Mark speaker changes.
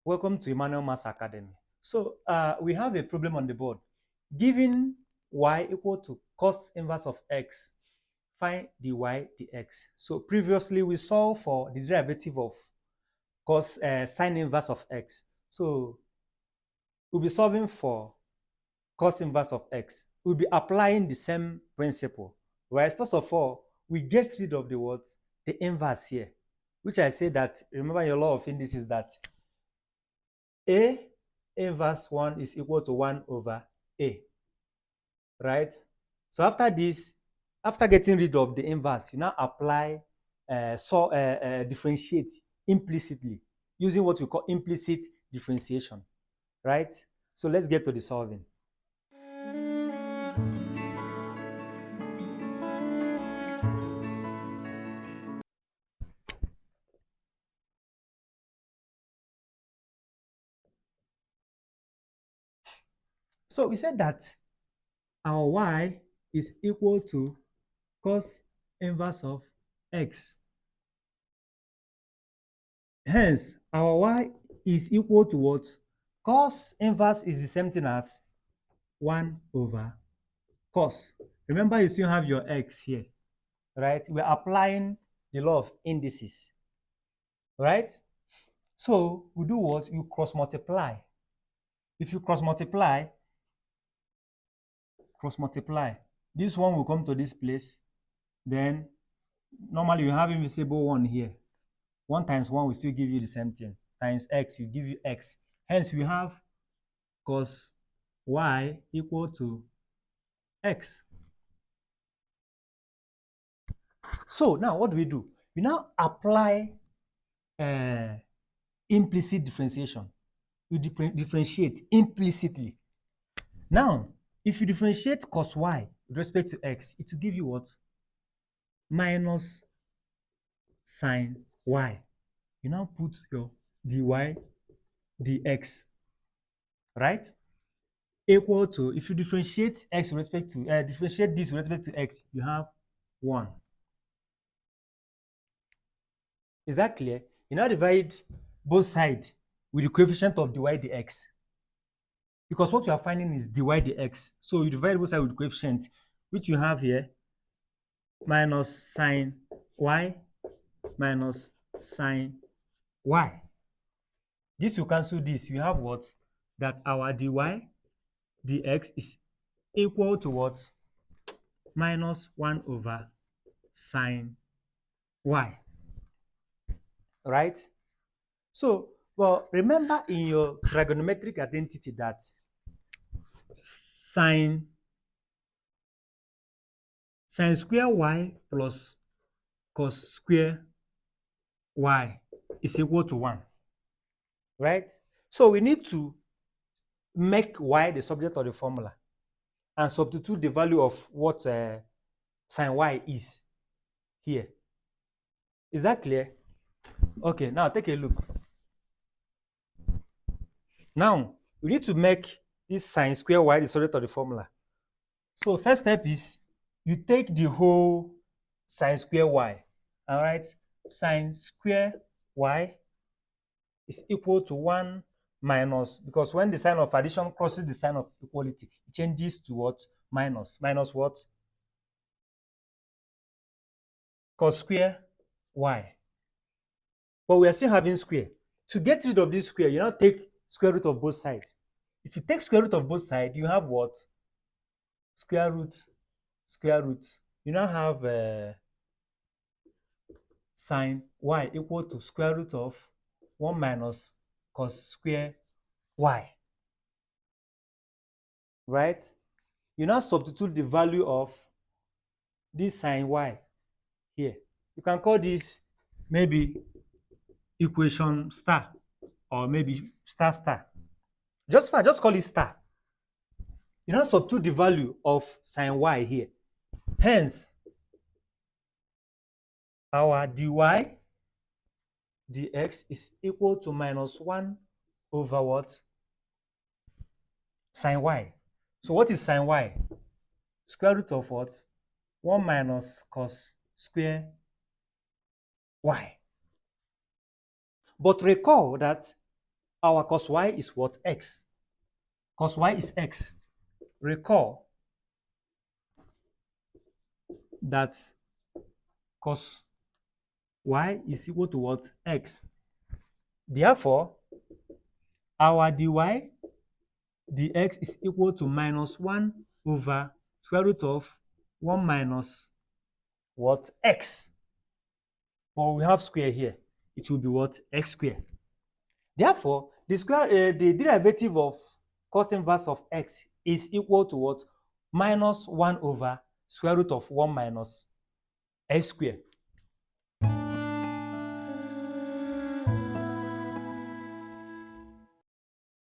Speaker 1: Welcome to Emmanuel Maths Academy. So we have a problem on the board. Given y equal to cos inverse of x, find dy dx. So previously we solved for the derivative of sine inverse of x. So we'll be solving for cos inverse of x. We'll be applying the same principle, right? First of all, we get rid of the words, the inverse here, which I say that, remember your law of indices, that a inverse 1 is equal to 1 over a, right? So after this, after getting rid of the inverse, you now apply, differentiate implicitly using what we call implicit differentiation, right? So let's get to the solving. So we said that our y is equal to cos inverse of x. Hence, our y is equal to what? Cos inverse is the same thing as 1 over cos. Remember, you still have your x here, right? We're applying the law of indices, right? So we do what? You cross multiply. If you cross multiply, this one will come to this place. Then normally you have invisible 1 here. 1 times 1 will still give you the same thing. Times x will give you x. Hence we have cos y equal to x. So now what do? We now apply implicit differentiation. We differentiate implicitly. Now, if you differentiate cos y with respect to x, it will give you what? Minus sine y. You now put your dy dx, right? Equal to, if you differentiate x with respect to, differentiate this with respect to x, you have 1. Is that clear? You now divide both sides with the coefficient of dy dx. Because what you are finding is dy dx. So you divide both sides with the coefficient, which you have here, minus sine y minus sine y. This will cancel this. You have what? That our dy dx is equal to what? Minus 1 over sine y. Right? So, well, remember in your trigonometric identity that sine square y plus cos square y is equal to 1. Right? So we need to make y the subject of the formula and substitute the value of what sine y is here. Is that clear? Okay, now take a look. Now, we need to make this sine square y the subject of the formula. So first step is you take the whole sine square y. All right, sine square y is equal to 1 minus, because when the sign of addition crosses the sign of equality, it changes to what? Minus. Minus what? Cos square y. But we are still having square. To get rid of this square, you now take square root of both sides. If you take square root of both sides, you have what? Square root. You now have sine y equal to square root of 1 minus cos square y. Right? You now substitute the value of this sine y here. You can call this maybe equation star, or maybe star. Just call it star. You now substitute the value of sine y here. Hence, our dy dx is equal to minus 1 over what? Sine y. So what is sine y? Square root of what? 1 minus cos square y. But recall that Our cos y is what? X. Cos y is x. Recall that cos y is equal to what? X. Therefore, our dy dx is equal to minus 1 over square root of 1 minus what? X. But we have square here. It will be what? X squared. Therefore, the derivative of cos inverse of x is equal to what? Minus 1 over square root of 1 minus x squared.